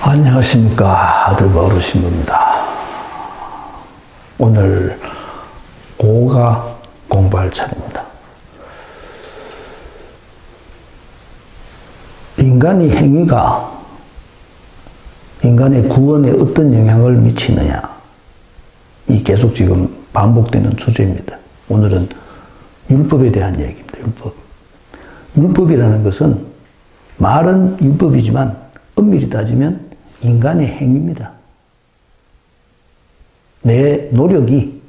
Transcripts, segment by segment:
안녕하십니까. 르바오르신부입니다. 오늘 고가 공부할 차례입니다. 인간의 행위가 인간의 구원에 어떤 영향을 미치느냐, 이 계속 지금 반복되는 주제입니다. 오늘은 율법에 대한 얘기입니다. 율법이라는 것은 말은 율법이지만 엄밀히 따지면 인간의 행위입니다. 내 노력이,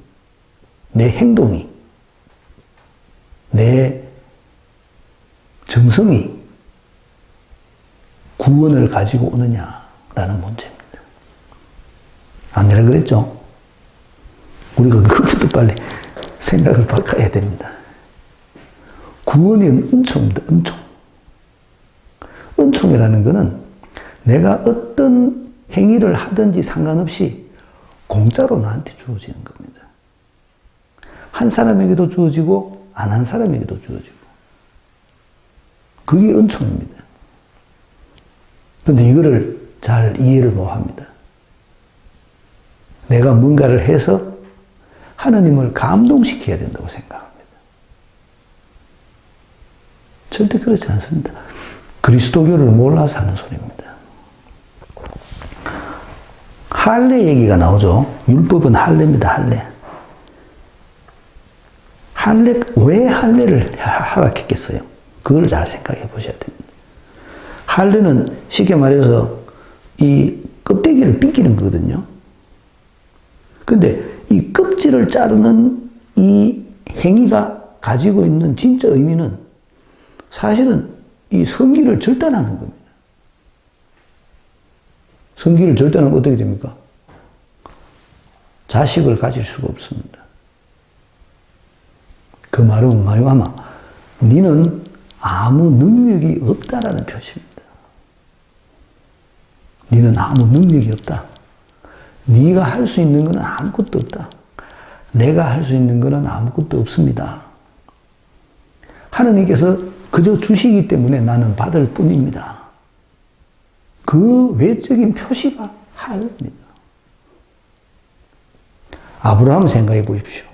내 행동이, 내 정성이 구원을 가지고 오느냐라는 문제입니다. 아니라 그랬죠? 우리가 그것부터 빨리 생각을 바꿔야 됩니다. 구원이 은총입니다. 은총이라는 것은 내가 어떤 행위를 하든지 상관없이 공짜로 나한테 주어지는 겁니다. 한 사람에게도 주어지고 안 한 사람에게도 주어지고, 그게 은총입니다. 그런데 이거를 잘 이해를 못합니다. 내가 뭔가를 해서 하느님을 감동시켜야 된다고 생각합니다. 절대 그렇지 않습니다. 그리스도교를 몰라서 하는 소리입니다. 할례 얘기가 나오죠. 율법은 할례입니다. 할례, 왜 할례를 허락했겠어요? 그걸 잘 생각해 보셔야 됩니다. 할례는 쉽게 말해서 이 껍데기를 삐끼는 거거든요. 근데 이 껍질을 자르는 이 행위가 가지고 있는 진짜 의미는 사실은 이 성기를 절단하는 겁니다. 성기를 절단하면 어떻게 됩니까? 자식을 가질 수가 없습니다. 그 말은 뭐냐면 너는 아무 능력이 없다라는 표시입니다. 너는 아무 능력이 없다. 네가 할 수 있는 것은 아무것도 없다. 내가 할 수 있는 것은 아무것도 없습니다. 하느님께서 그저 주시기 때문에 나는 받을 뿐입니다. 그 외적인 표시가 할례입니다. 아브라함 생각해 보십시오.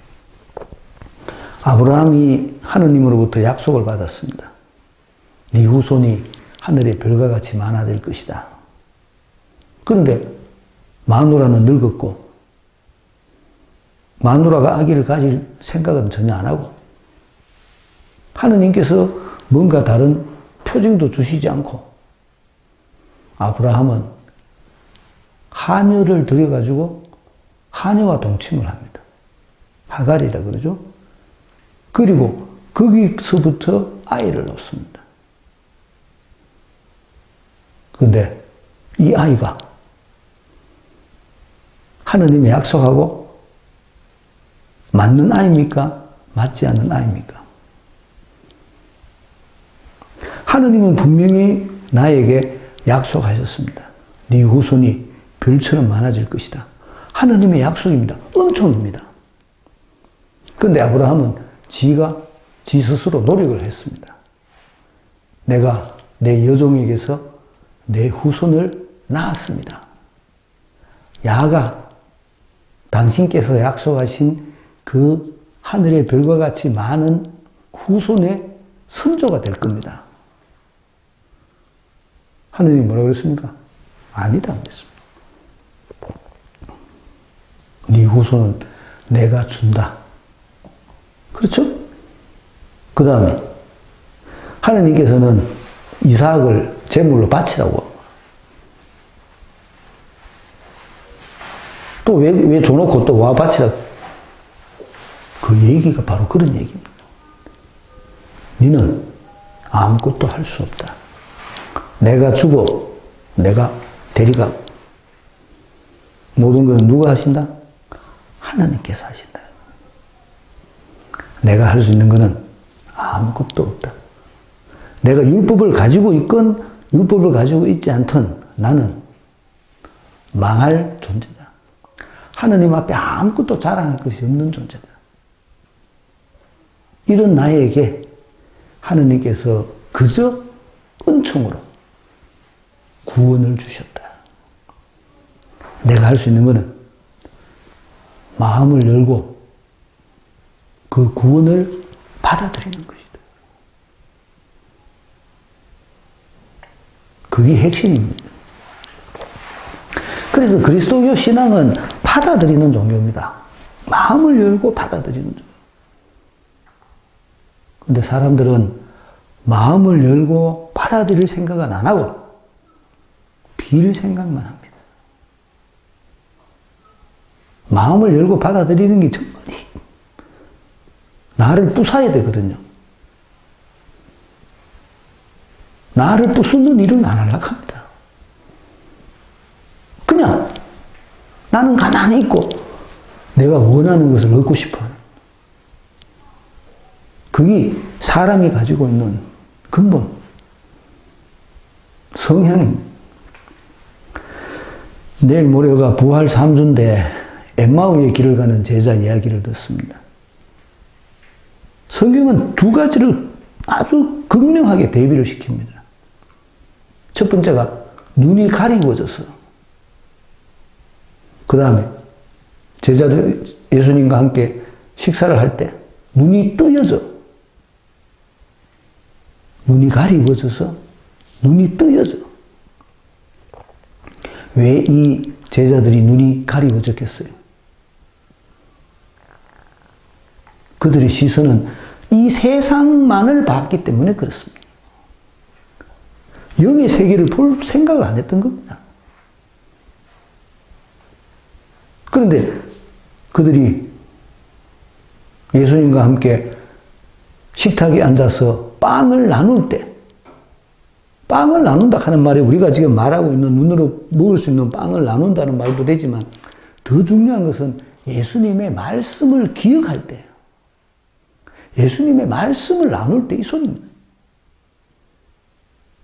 아브라함이 하느님으로부터 약속을 받았습니다. 네 후손이 하늘의 별과 같이 많아질 것이다. 그런데 마누라는 늙었고 마누라가 아기를 가질 생각은 전혀 안 하고 하느님께서 뭔가 다른 표징도 주시지 않고 아브라함은 하녀를 들여가지고 하녀와 동침을 합니다. 하갈이라 그러죠. 그리고 거기서부터 아이를 낳습니다. 그런데 이 아이가 하느님의 약속하고 맞는 아이입니까? 맞지 않는 아이입니까? 하느님은 분명히 나에게 약속하셨습니다. 네 후손이 별처럼 많아질 것이다. 하느님의 약속입니다. 은총입니다. 그런데 아브라함은 지 스스로 노력을 했습니다. 내가 내 여종에게서 내 후손을 낳았습니다. 야가 당신께서 약속하신 그 하늘의 별과 같이 많은 후손의 선조가 될 겁니다. 하느님이 뭐라고 그랬습니까? 아니다 그랬습니다. 네 후손은 내가 준다. 그렇죠? 그 다음에 하느님께서는 이삭을 제물로 바치라고. 또 왜 줘놓고 또 와 바치라. 그 얘기가 바로 그런 얘기입니다. 너는 아무것도 할 수 없다. 내가 주고 내가 데려가고 모든 것은 누가 하신다? 하나님께서 하신다. 내가 할 수 있는 것은 아무것도 없다. 내가 율법을 가지고 있건 율법을 가지고 있지 않든 나는 망할 존재다. 하느님 앞에 아무것도 자랑할 것이 없는 존재다. 이런 나에게 하느님께서 그저 은총으로 구원을 주셨다. 내가 할 수 있는 거는 마음을 열고 그 구원을 받아들이는 것이다. 그게 핵심입니다. 그래서 그리스도교 신앙은 받아들이는 종교입니다. 마음을 열고 받아들이는 종교. 근데 사람들은 마음을 열고 받아들일 생각은 안 하고 빌 생각만 합니다. 마음을 열고 받아들이는 게 정말 나를 부숴야 되거든요. 나를 부수는 일은 안 하려고 합니다. 그냥 나는 가만히 있고 내가 원하는 것을 얻고 싶어요. 그게 사람이 가지고 있는 근본 성향입니다. 내일 모레가 부활 3주인데 엠마오의 길을 가는 제자 이야기를 듣습니다. 성경은 두 가지를 아주 극명하게 대비를 시킵니다. 첫 번째가 눈이 가리워져서, 그 다음에 제자들 예수님과 함께 식사를 할 때 눈이 뜨여져. 눈이 가리워져서 눈이 뜨여져. 왜 이 제자들이 눈이 가리워졌겠어요? 그들의 시선은 이 세상만을 봤기 때문에 그렇습니다. 영의 세계를 볼 생각을 안 했던 겁니다. 그런데 그들이 예수님과 함께 식탁에 앉아서 빵을 나눌 때, 빵을 나눈다 하는 말이 우리가 지금 말하고 있는 눈으로 먹을 수 있는 빵을 나눈다는 말도 되지만 더 중요한 것은 예수님의 말씀을 기억할 때, 예수님의 말씀을 나눌 때 이 소리입니다.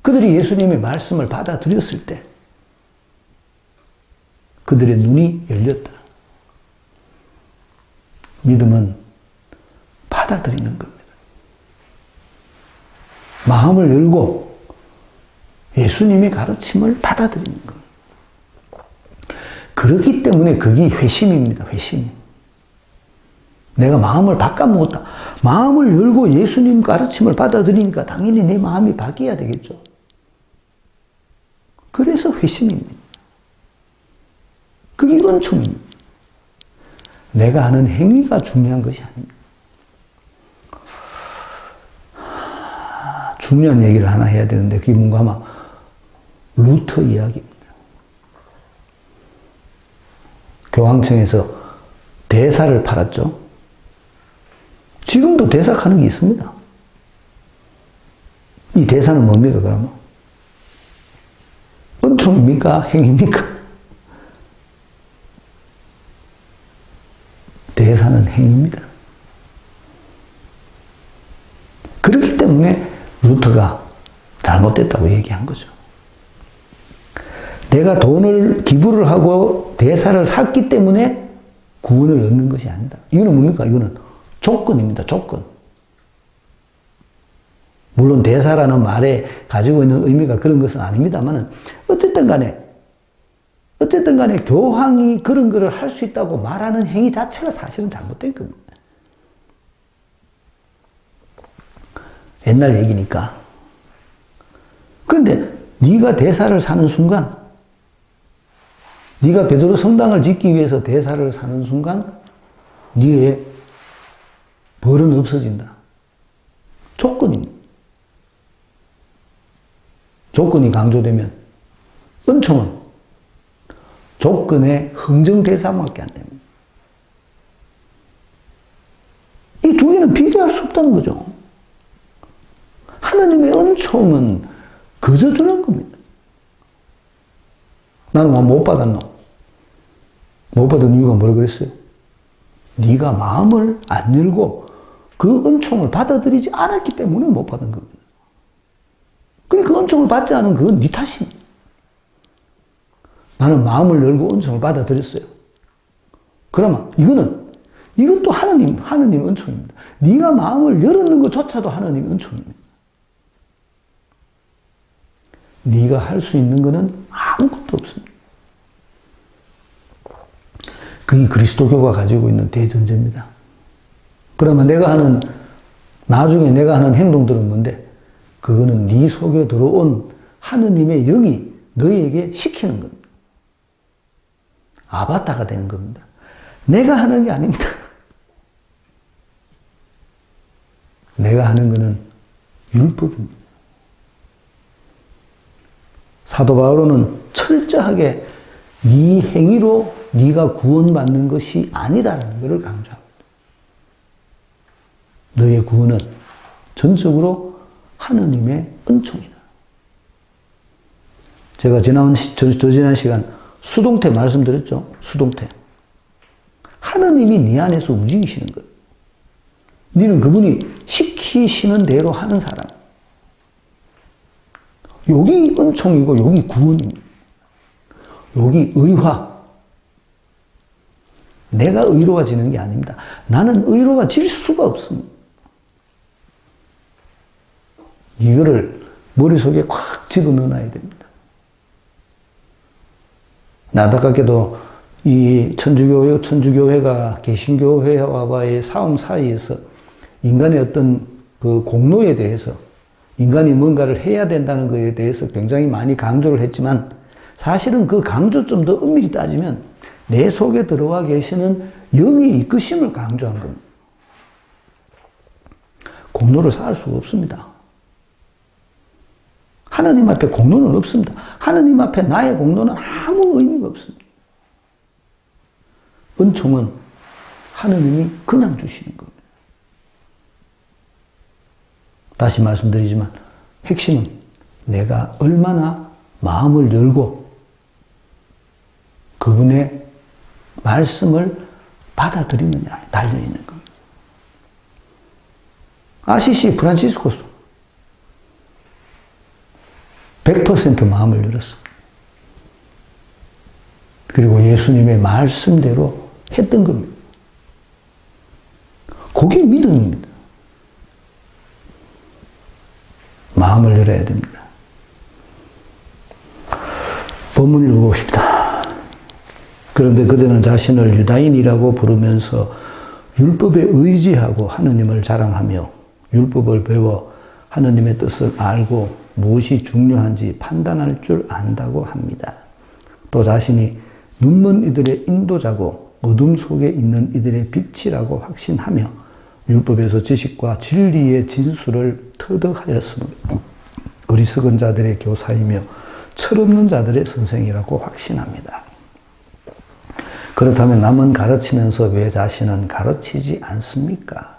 그들이 예수님의 말씀을 받아들였을 때 그들의 눈이 열렸다. 믿음은 받아들이는 겁니다. 마음을 열고 예수님의 가르침을 받아들이는 겁니다. 그렇기 때문에 그게 회심입니다. 회심. 내가 마음을 바꿔먹었다. 마음을 열고 예수님 가르침을 받아들이니까 당연히 내 마음이 바뀌어야 되겠죠. 그래서 회심입니다. 그게 은총입니다. 내가 하는 행위가 중요한 것이 아닙니다. 중요한 얘기를 하나 해야 되는데 그게 뭔가 아마 루터 이야기입니다. 교황청에서 대사를 팔았죠. 지금도 대사하는 게 있습니다. 이 대사는 뭡니까, 그러면? 은총입니까? 행위입니까? 대사는 행위입니다. 그렇기 때문에 루터가 잘못됐다고 얘기한 거죠. 내가 돈을 기부를 하고 대사를 샀기 때문에 구원을 얻는 것이 아니다. 이거는 뭡니까? 이거는 조건입니다. 조건. 물론 대사라는 말에 가지고 있는 의미가 그런 것은 아닙니다만 어쨌든 간에 교황이 그런 거를 할 수 있다고 말하는 행위 자체가 사실은 잘못된 겁니다. 옛날 얘기니까. 그런데 네가 대사를 사는 순간, 네가 베드로 성당을 짓기 위해서 대사를 사는 순간 네의 벌은 없어진다. 조건입니다. 조건이 강조되면 은총은 조건의 흥정 대상밖에 안 됩니다. 이 두 개는 비교할 수 없다는 거죠. 하나님의 은총은 그저 주는 겁니다. 나는 못 받았노? 못 받은 이유가 뭐라 그랬어요? 네가 마음을 안 열고 그 은총을 받아들이지 않았기 때문에 못 받은 겁니다. 그러니까 그 은총을 받지 않은 그건 네 탓입니다. 나는 마음을 열고 은총을 받아들였어요. 그러면 이것도 하나님 은총입니다. 네가 마음을 열었는 것조차도 하나님 은총입니다. 네가 할 수 있는 것은 아무것도 없습니다. 그게 그리스도교가 가지고 있는 대전제입니다. 그러면 나중에 내가 하는 행동들은 뭔데? 그거는 네 속에 들어온 하느님의 영이 너에게 시키는 겁니다. 아바타가 되는 겁니다. 내가 하는 게 아닙니다. 내가 하는 거는 율법입니다. 사도 바울은 철저하게 네 행위로 네가 구원받는 것이 아니다라는 것을 강조합니다. 너의 구원은 전적으로 하느님의 은총이다. 제가 지난 시간 수동태 말씀드렸죠? 수동태. 하느님이 네 안에서 움직이시는 거예요. 너는 그분이 시키시는 대로 하는 사람. 여기 은총이고 여기 구원입니다. 여기 의화. 내가 의로워지는 게 아닙니다. 나는 의로워질 수가 없습니다. 이거를 머릿속에 꽉 집어넣어놔야 됩니다. 안타깝게도 이 천주교회가 개신교회와의 싸움 사이에서 인간의 어떤 그 공로에 대해서 인간이 뭔가를 해야 된다는 것에 대해서 굉장히 많이 강조를 했지만 사실은 그 강조 좀 더 엄밀히 따지면 내 속에 들어와 계시는 영의 이끄심을 강조한 겁니다. 공로를 쌓을 수가 없습니다. 하나님 앞에 공로는 없습니다. 하나님 앞에 나의 공로는 아무 의미가 없습니다. 은총은 하나님이 그냥 주시는 겁니다. 다시 말씀드리지만 핵심은 내가 얼마나 마음을 열고 그분의 말씀을 받아들이느냐에 달려있는 겁니다. 아시시 프란치스코스 100% 마음을 열었어. 그리고 예수님의 말씀대로 했던 겁니다. 그게 믿음입니다. 마음을 열어야 됩니다. 본문 읽고 싶다. 그런데 그들은 자신을 유다인이라고 부르면서 율법에 의지하고 하느님을 자랑하며 율법을 배워 하느님의 뜻을 알고 무엇이 중요한지 판단할 줄 안다고 합니다. 또 자신이 눈먼 이들의 인도자고 어둠 속에 있는 이들의 빛이라고 확신하며 율법에서 지식과 진리의 진수를 터득하였으므로 어리석은 자들의 교사이며 철없는 자들의 선생이라고 확신합니다. 그렇다면 남은 가르치면서 왜 자신은 가르치지 않습니까?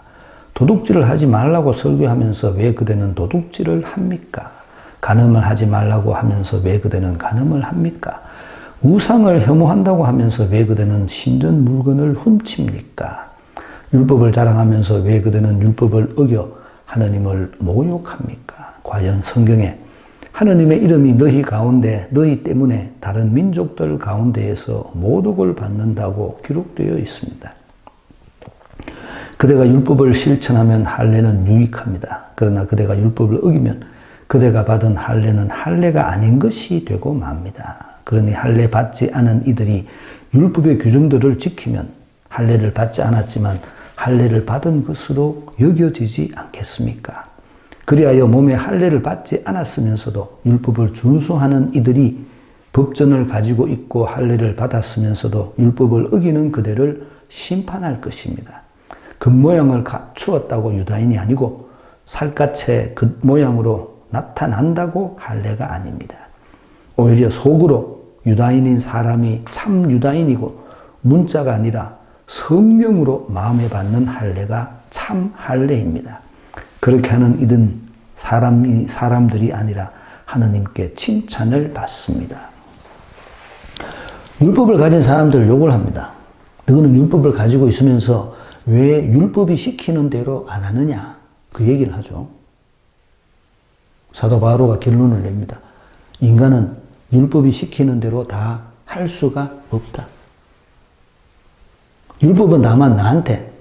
도둑질을 하지 말라고 설교하면서 왜 그대는 도둑질을 합니까? 간음을 하지 말라고 하면서 왜 그대는 간음을 합니까? 우상을 혐오한다고 하면서 왜 그대는 신전 물건을 훔칩니까? 율법을 자랑하면서 왜 그대는 율법을 어겨 하느님을 모욕합니까? 과연 성경에 하느님의 이름이 너희 가운데 너희 때문에 다른 민족들 가운데에서 모독을 받는다고 기록되어 있습니다. 그대가 율법을 실천하면 할례는 유익합니다. 그러나 그대가 율법을 어기면 그대가 받은 할례는 할례가 아닌 것이 되고 맙니다. 그러니 할례 받지 않은 이들이 율법의 규정들을 지키면 할례를 받지 않았지만 할례를 받은 것으로 여겨지지 않겠습니까? 그리하여 몸에 할례를 받지 않았으면서도 율법을 준수하는 이들이 법전을 가지고 있고 할례를 받았으면서도 율법을 어기는 그대를 심판할 것입니다. 겉모양을 갖추었다고 유다인이 아니고 살갗의 겉모양으로 나타난다고 할례가 아닙니다. 오히려 속으로 유다인인 사람이 참 유다인이고 문자가 아니라 성령으로 마음에 받는 할례가 참 할례입니다. 그렇게 하는 이든 사람들이 아니라 하느님께 칭찬을 받습니다. 율법을 가진 사람들을 욕을 합니다. 너는 율법을 가지고 있으면서 왜 율법이 시키는 대로 안 하느냐? 그 얘기를 하죠. 사도 바오로가 결론을 냅니다. 인간은 율법이 시키는 대로 다 할 수가 없다. 율법은 다만 나한테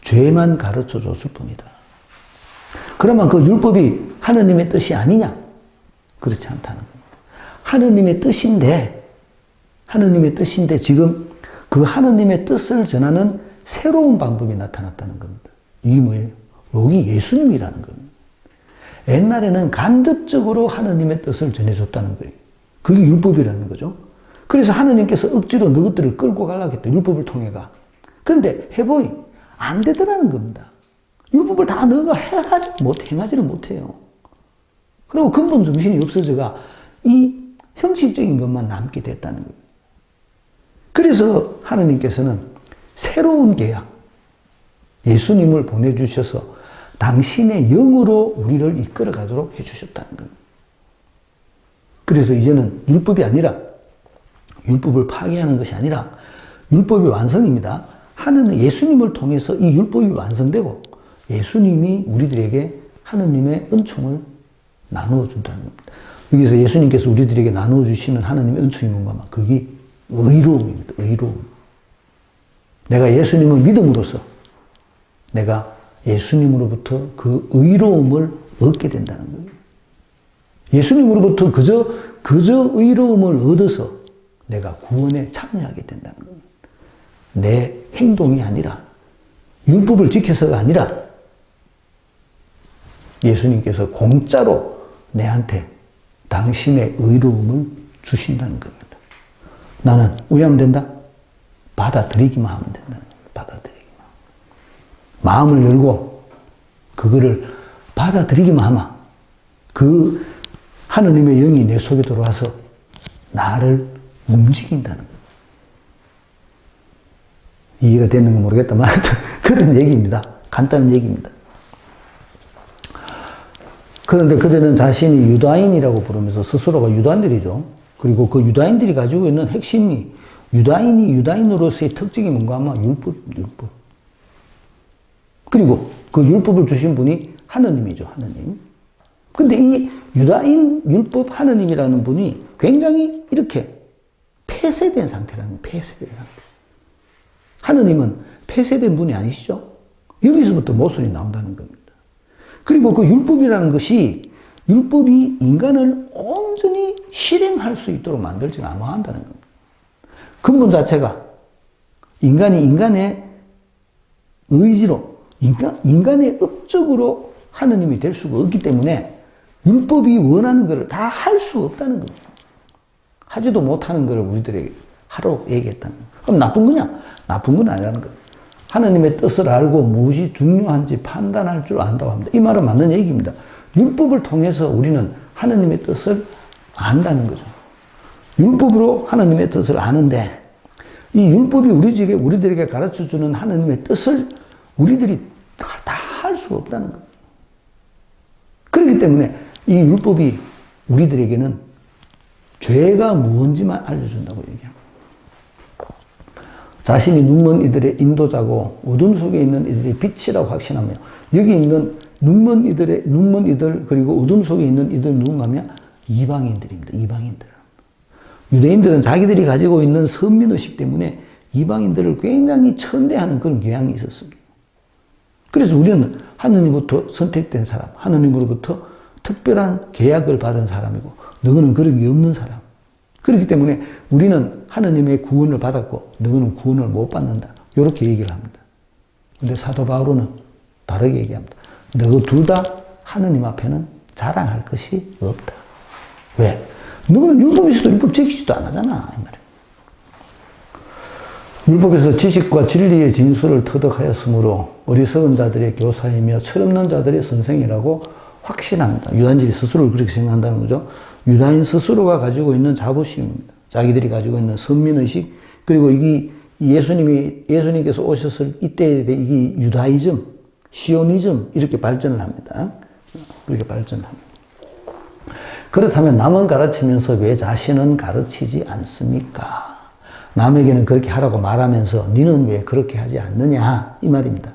죄만 가르쳐 줬을 뿐이다. 그러면 그 율법이 하느님의 뜻이 아니냐? 그렇지 않다는 겁니다. 하느님의 뜻인데 지금 그 하느님의 뜻을 전하는 새로운 방법이 나타났다는 겁니다. 이게 뭐예요? 여기 예수님이라는 겁니다. 옛날에는 간접적으로 하느님의 뜻을 전해줬다는 거예요. 그게 율법이라는 거죠. 그래서 하느님께서 억지로 너희들을 끌고 가려고 했다. 율법을 통해 가. 그런데 해보니 안 되더라는 겁니다. 율법을 다 너가 행하지를 못해요. 그리고 근본 정신이 없어져가 이 형식적인 것만 남게 됐다는 거예요. 그래서 하느님께서는 새로운 계약, 예수님을 보내주셔서 당신의 영으로 우리를 이끌어 가도록 해주셨다는 겁니다. 그래서 이제는 율법이 아니라, 율법을 파괴하는 것이 아니라 율법이 완성입니다. 하느님, 예수님을 통해서 이 율법이 완성되고 예수님이 우리들에게 하느님의 은총을 나누어 준다는 겁니다. 여기서 예수님께서 우리들에게 나누어 주시는 하느님의 은총이 뭔가, 그게 의로움입니다. 의로움. 내가 예수님을 믿음으로써 내가 예수님으로부터 그 의로움을 얻게 된다는 거예요. 예수님으로부터 그저 의로움을 얻어서 내가 구원에 참여하게 된다는 겁니다. 내 행동이 아니라, 율법을 지켜서가 아니라 예수님께서 공짜로 내한테 당신의 의로움을 주신다는 겁니다. 나는 우야면 된다? 받아들이기만 하면 된다는 겁니다. 받아들이기만. 마음을 열고 그거를 받아들이기만 하면 그 하느님의 영이 내 속에 들어와서 나를 움직인다는 거예요. 이해가 됐는가 모르겠다만 그런 얘기입니다. 간단한 얘기입니다. 그런데 그들은 자신이 유다인이라고 부르면서 스스로가 유다인들이죠. 그리고 그 유다인들이 가지고 있는 핵심이, 유다인으로서의 특징이 뭔가 하면 율법입니다. 율법. 그리고 그 율법을 주신 분이 하느님이죠. 하느님. 근데 이 유다인 율법 하느님이라는 분이 굉장히 이렇게 폐쇄된 상태라는 거예요. 폐쇄된 상태. 하느님은 폐쇄된 분이 아니시죠? 여기서부터 모순이 나온다는 겁니다. 그리고 그 율법이라는 것이, 율법이 인간을 온전히 실행할 수 있도록 만들지는 않아한다는 겁니다. 근본 자체가 인간이 인간의 의지로, 인간의 업적으로 하느님이 될 수가 없기 때문에 율법이 원하는 것을 다 할 수 없다는 겁니다. 하지도 못하는 것을 우리들에게 하라고 얘기했다는 거예요. 그럼 나쁜 거냐? 나쁜 건 아니라는 거예요. 하느님의 뜻을 알고 무엇이 중요한지 판단할 줄 안다고 합니다. 이 말은 맞는 얘기입니다. 율법을 통해서 우리는 하느님의 뜻을 안다는 거죠. 율법으로 하느님의 뜻을 아는데, 이 율법이 우리들에게 가르쳐주는 하느님의 뜻을 우리들이 다 할 수가 없다는 거예요. 그렇기 때문에 이 율법이 우리들에게는 죄가 무엇인지만 알려준다고 얘기합니다. 자신이 눈먼 이들의 인도자고 어둠 속에 있는 이들의 빛이라고 확신하며, 여기 있는 눈먼 이들 그리고 어둠 속에 있는 이들 누군가면 이방인들입니다. 이방인들. 유대인들은 자기들이 가지고 있는 선민의식 때문에 이방인들을 굉장히 천대하는 그런 경향이 있었습니다. 그래서 우리는 하느님부터 선택된 사람, 하느님으로부터 특별한 계약을 받은 사람이고, 너는 그런 게 없는 사람. 그렇기 때문에 우리는 하느님의 구원을 받았고 너는 구원을 못 받는다. 이렇게 얘기를 합니다. 근데 사도 바울은 다르게 얘기합니다. 너 둘 다 하느님 앞에는 자랑할 것이 없다. 왜? 너는 율법이 있어도 율법 지키지도 안 하잖아. 이 말이에요. 율법에서 지식과 진리의 진술을 터득하였으므로 어리석은 자들의 교사이며 철없는 자들의 선생이라고 확신합니다. 유다인들이 스스로를 그렇게 생각한다는 거죠. 유다인 스스로가 가지고 있는 자부심입니다. 자기들이 가지고 있는 선민의식, 그리고 이게 예수님께서 오셨을 이때에 이게 유다이즘, 시오니즘, 이렇게 발전을 합니다. 그렇게 발전합니다. 그렇다면 남은 가르치면서 왜 자신은 가르치지 않습니까? 남에게는 그렇게 하라고 말하면서 너는 왜 그렇게 하지 않느냐? 이 말입니다.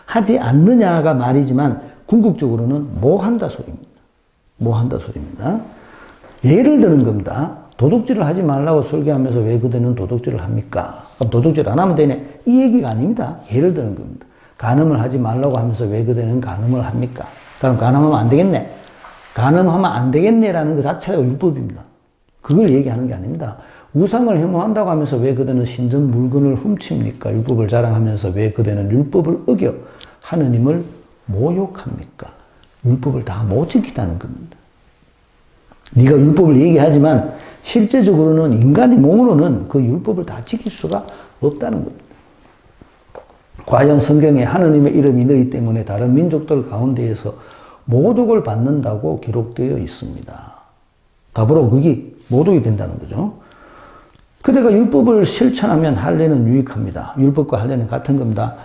하지 않느냐가 말이지만 궁극적으로는 뭐 한다 소리입니다. 뭐 한다 소리입니다. 예를 드는 겁니다. 도둑질을 하지 말라고 설교하면서 왜 그들은 도둑질을 합니까? 그럼 도둑질 안 하면 되네. 이 얘기가 아닙니다. 예를 드는 겁니다. 간음을 하지 말라고 하면서 왜 그들은 간음을 합니까? 그럼 간음하면 안 되겠네. 간음하면 안 되겠네라는 것 자체가 율법입니다. 그걸 얘기하는 게 아닙니다. 우상을 혐오한다고 하면서 왜 그대는 신전 물건을 훔칩니까? 율법을 자랑하면서 왜 그대는 율법을 어겨 하느님을 모욕합니까? 율법을 다 못 지키다는 겁니다. 네가 율법을 얘기하지만 실제적으로는 인간의 몸으로는 그 율법을 다 지킬 수가 없다는 겁니다. 과연 성경에 하느님의 이름이 너희 때문에 다른 민족들 가운데에서 모독을 받는다고 기록되어 있습니다. 답으로 그게 모독이 된다는 거죠. 그대가 율법을 실천하면 할례는 유익합니다. 율법과 할례는 같은 겁니다.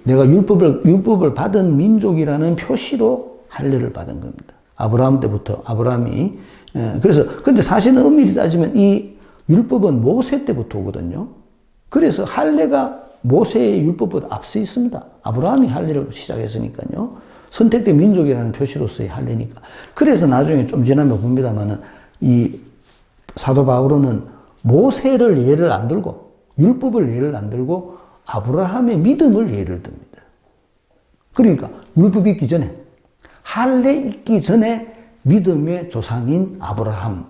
내가 율법을 받은 민족이라는 표시로 할례를 받은 겁니다. 아브라함 때부터 아브라함이 그래서 근데 사실은 엄밀히 따지면 이 율법은 모세 때부터 오거든요. 그래서 할례가 모세의 율법보다 앞서 있습니다. 아브라함이 할례를 시작했으니까요. 선택된 민족이라는 표시로서의 할례니까. 그래서 나중에 좀 지나면 봅니다만은 이 사도 바울은 모세를 예를 안 들고 율법을 예를 안 들고 아브라함의 믿음을 예를 듭니다. 그러니까 율법이 있기 전에 할례 있기 전에 믿음의 조상인 아브라함.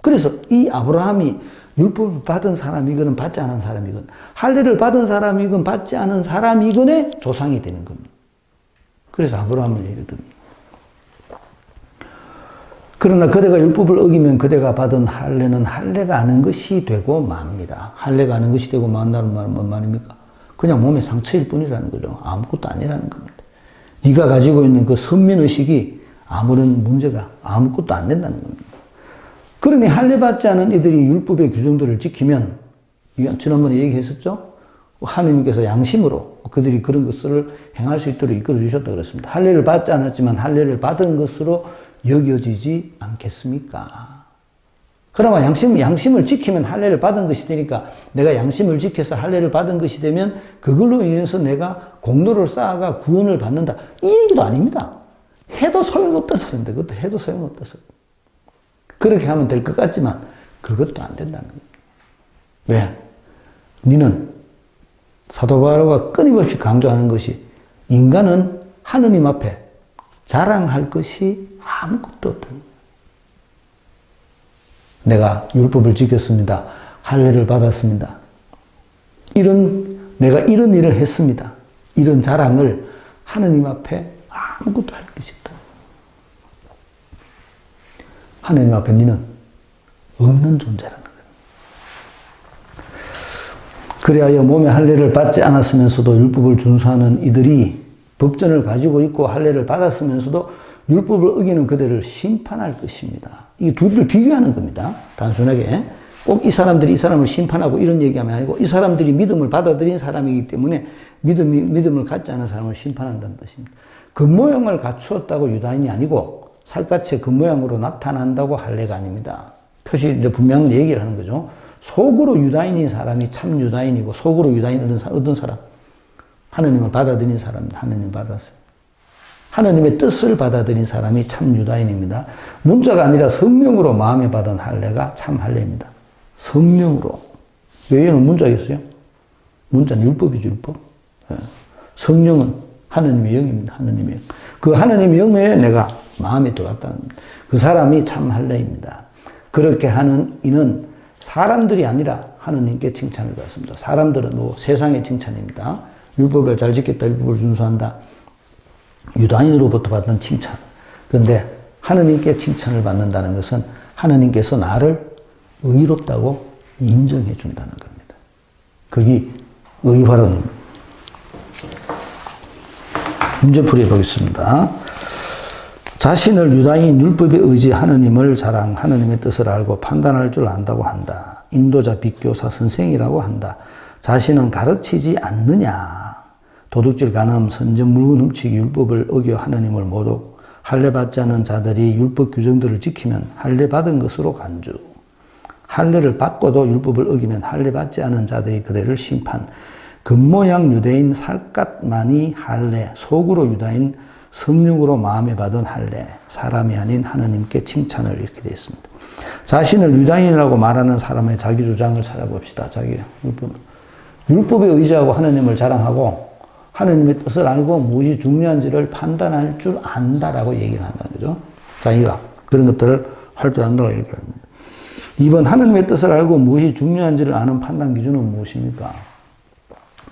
그래서 이 아브라함이 율법을 받은 사람이건 받지 않은 사람이건 할례를 받은 사람이건 받지 않은 사람이건의 조상이 되는 겁니다. 그래서 아브라함을 예를 듭니다. 그러나 그대가 율법을 어기면 그대가 받은 할례는 할례가 아닌 것이 되고 맙니다. 할례가 아닌 것이 되고 만다는 말은 뭔 말입니까? 그냥 몸의 상처일 뿐이라는 거죠. 아무것도 아니라는 겁니다. 네가 가지고 있는 그 선민의식이 아무런 문제가 아무것도 안 된다는 겁니다. 그러니 할례 받지 않은 이들이 율법의 규정들을 지키면, 지난번에 얘기했었죠? 하느님께서 양심으로 그들이 그런 것을 행할 수 있도록 이끌어 주셨다고 그랬습니다. 할례를 받지 않았지만 할례를 받은 것으로 여겨지지 않겠습니까? 그러면 양심을 지키면 할례를 받은 것이 되니까 내가 양심을 지켜서 할례를 받은 것이 되면 그걸로 인해서 내가 공로를 쌓아가 구원을 받는다. 이 얘기도 아닙니다. 해도 소용없다 소리인데 그것도 해도 소용없다 소리. 그렇게 하면 될 것 같지만 그것도 안 된다는 거예요. 왜? 너는 사도 바울가 끊임없이 강조하는 것이 인간은 하느님 앞에 자랑할 것이 아무것도 없다. 내가 율법을 지켰습니다. 할례를 받았습니다. 내가 이런 일을 했습니다. 이런 자랑을 하느님 앞에 아무것도 할 것이 없다. 하느님 앞에 너는 없는 존재라는 거예요. 그리하여 몸의 할례를 받지 않았으면서도 율법을 준수하는 이들이 법전을 가지고 있고 할례를 받았으면서도 율법을 어기는 그들을 심판할 것입니다. 이 둘을 비교하는 겁니다. 단순하게 꼭 이 사람들이 이 사람을 심판하고 이런 얘기하면 아니고 이 사람들이 믿음을 받아들인 사람이기 때문에 믿음을 갖지 않은 사람을 심판한다는 뜻입니다. 겉모양을 갖추었다고 유다인이 아니고 살갗의 겉모양으로 나타난다고 할례가 아닙니다. 표시 이제 분명히 얘기를 하는 거죠. 속으로 유다인인 사람이 참 유다인이고 속으로 유다인 얻은 사람 하느님을 받아들인 사람입니다. 하느님 받았어요. 하느님의 뜻을 받아들인 사람이 참 유다인입니다. 문자가 아니라 성령으로 마음에 받은 할례가 참 할례입니다. 성령으로. 외에는 문자겠어요? 문자는 율법이죠, 율법. 성령은 하느님의 영입니다. 하느님의 영. 그 하느님의 영에 내가 마음에 들어왔다는 겁니다. 그 사람이 참 할례입니다. 그렇게 하는 이는 사람들이 아니라 하느님께 칭찬을 받습니다. 사람들은 세상의 칭찬입니다. 율법을 잘 지켰다, 율법을 준수한다. 유다인으로부터 받는 칭찬. 그런데 하느님께 칭찬을 받는다는 것은 하느님께서 나를 의롭다고 인정해 준다는 겁니다. 그게 의화론입니다. 문제풀이 해보겠습니다. 자신을 유다인 율법에 의지 하느님을 자랑, 하느님의 뜻을 알고 판단할 줄 안다고 한다. 인도자, 빗교사, 선생이라고 한다. 자신은 가르치지 않느냐. 도둑질, 간음, 선전, 물건 훔치기, 율법을 어겨 하느님을 모독, 할례 받지 않은 자들이 율법 규정들을 지키면 할례 받은 것으로 간주. 할례를 받고도 율법을 어기면 할례 받지 않은 자들이 그들을 심판. 겉모양 유대인 살갗만이 할례, 속으로 유다인 성령으로 마음에 받은 할례, 사람이 아닌 하느님께 칭찬을 이렇게 되어 있습니다. 자신을 유다인이라고 말하는 사람의 자기 주장을 찾아봅시다. 자기 율법에 의지하고 하느님을 자랑하고 하느님의 뜻을 알고 무엇이 중요한지를 판단할 줄 안다라고 얘기를 한다는 거죠. 자기가 그런 것들을 할 줄 안다고 얘기합니다. 2번 하느님의 뜻을 알고 무엇이 중요한지를 아는 판단 기준은 무엇입니까?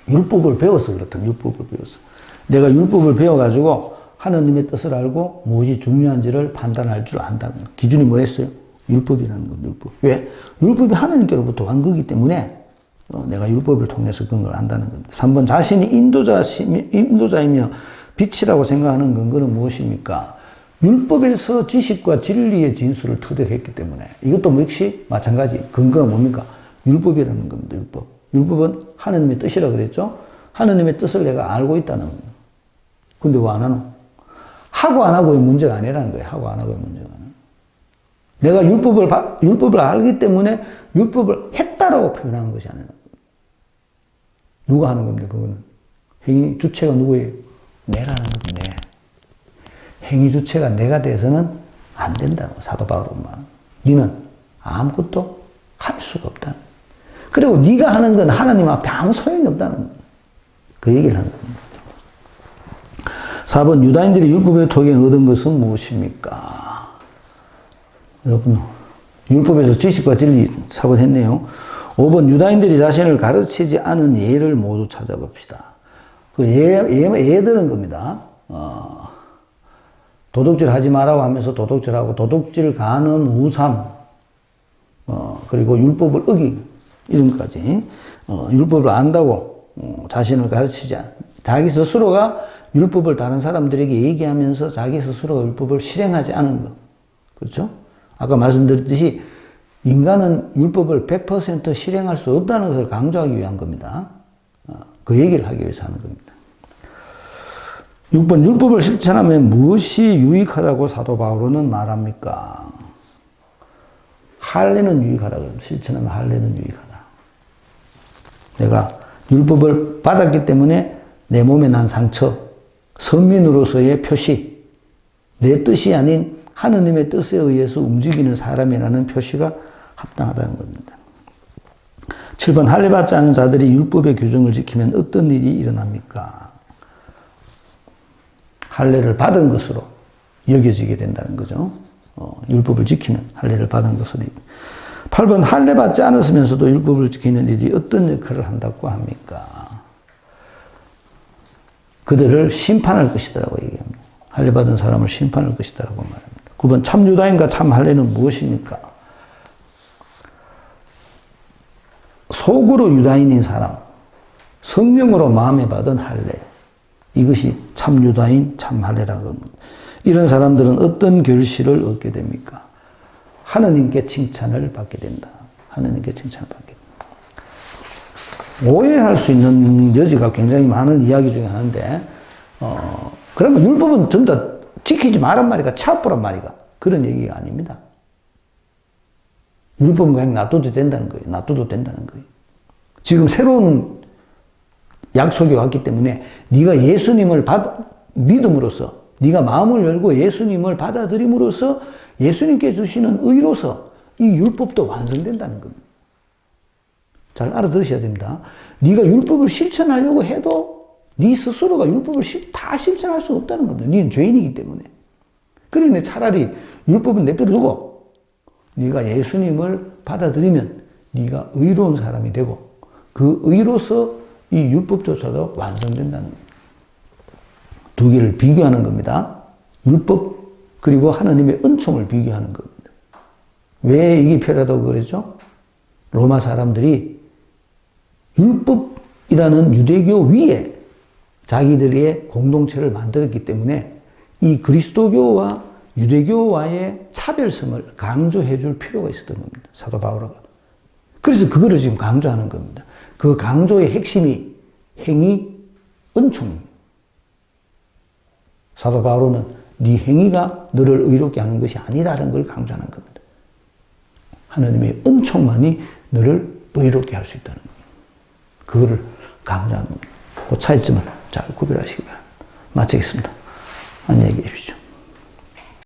율법을 배워서 그렇다. 율법을 배워서. 내가 율법을 배워가지고 하느님의 뜻을 알고 무엇이 중요한지를 판단할 줄 안다는 것. 기준이 뭐였어요? 율법이라는 겁니다. 율법. 왜? 율법이 하느님께로부터 온 거기 때문에 내가 율법을 통해서 그런 걸 안다는 겁니다. 3번 자신이 인도자이며 빛이라고 생각하는 근거는 무엇입니까? 율법에서 지식과 진리의 진수를 터득했기 때문에 이것도 뭐 역시 마찬가지 근거가 뭡니까? 율법이라는 겁니다. 율법. 율법은 하느님의 뜻이라고 그랬죠? 하느님의 뜻을 내가 알고 있다는 겁니다. 근데 왜 안 하노? 하고 안 하고의 문제가 아니라는 거예요. 하고 안 하고의 문제가 아니라. 내가 율법을 알기 때문에 율법을 했다라고 표현하는 것이 아니라. 누가 하는 겁니다, 그거는? 행위 주체가 누구예요? 내라는 겁니다, 내. 행위 주체가 내가 돼서는 안 된다고, 사도 바울은 말. 너는 아무것도 할 수가 없다. 그리고 네가 하는 건 하나님 앞에 아무 소용이 없다는 겁니다. 그 얘기를 하는 겁니다. 4번 유다인들이 율법의 토기에 얻은 것은 무엇입니까? 여러분 율법에서 지식과 진리 4번 했네요. 5번 유다인들이 자신을 가르치지 않은 예를 모두 찾아봅시다. 그 예들은 겁니다. 도둑질 하지 마라고 하면서 도둑질하고 도둑질 간음 우삼 그리고 율법을 어기고 이런 것까지 율법을 안다고 자신을 가르치지 않 자기 스스로가 율법을 다른 사람들에게 얘기하면서 자기 스스로가 율법을 실행하지 않은 것. 그렇죠? 아까 말씀드렸듯이 인간은 율법을 100% 실행할 수 없다는 것을 강조하기 위한 겁니다. 그 얘기를 하기 위해서 하는 겁니다. 6번 율법을 실천하면 무엇이 유익하다고 사도 바울은 말합니까? 할례는 유익하다고 실천하면 할례는 유익하다. 내가 율법을 받았기 때문에 내 몸에 난 상처, 선민으로서의 표시, 내 뜻이 아닌 하느님의 뜻에 의해서 움직이는 사람이라는 표시가 합당하다는 겁니다. 7번 할례 받지 않은 자들이 율법의 규정을 지키면 어떤 일이 일어납니까? 할례를 받은 것으로 여겨지게 된다는 거죠. 율법을 지키면 할례를 받은 것으로. 8번 할례 받지 않았으면서도 율법을 지키는 일이 어떤 역할을 한다고 합니까? 그들을 심판할 것이다라고 얘기합니다. 할례 받은 사람을 심판할 것이다라고 말합니다. 9번 참 유다인과 참 할례는 무엇입니까? 속으로 유다인인 사람, 성령으로 마음에 받은 할례. 이것이 참 유다인, 참 할례라고 합니다. 이런 사람들은 어떤 결실을 얻게 됩니까? 하느님께 칭찬을 받게 된다. 하느님께 칭찬을 받게 된다. 오해할 수 있는 여지가 굉장히 많은 이야기 중에 하나인데, 그러면 율법은 전부 다 지키지 말란 말이가 차보란 말이가 그런 얘기가 아닙니다. 율법은 그냥 놔둬도 된다는 거예요. 놔둬도 된다는 거예요. 지금 새로운 약속이 왔기 때문에 네가 예수님을 믿음으로써 네가 마음을 열고 예수님을 받아들임으로써 예수님께 주시는 의로서 이 율법도 완성된다는 겁니다. 잘 알아들으셔야 됩니다. 네가 율법을 실천하려고 해도 네 스스로가 율법을 다 실천할 수 없다는 겁니다. 네는 죄인이기 때문에. 그러니 차라리 율법은 내버려두고 네가 예수님을 받아들이면 네가 의로운 사람이 되고 그 의로서 이 율법조차도 완성된다는 겁니다. 두 개를 비교하는 겁니다. 율법 그리고 하나님의 은총을 비교하는 겁니다. 왜 이게 필요하다고 그랬죠? 로마 사람들이 율법이라는 유대교 위에 자기들의 공동체를 만들었기 때문에 이 그리스도교와 유대교와의 차별성을 강조해 줄 필요가 있었던 겁니다. 사도 바울가. 그래서 그거를 지금 강조하는 겁니다. 그 강조의 핵심이 행위, 은총입니다. 사도 바울은 네 행위가 너를 의롭게 하는 것이 아니다라는 걸 강조하는 겁니다. 하나님의 은총만이 너를 의롭게 할 수 있다는 겁니다. 그거를 강조하는 겁니다. 그 차이점을 잘 구별하시기 바랍니다. 마치겠습니다. 안녕히 계십시오.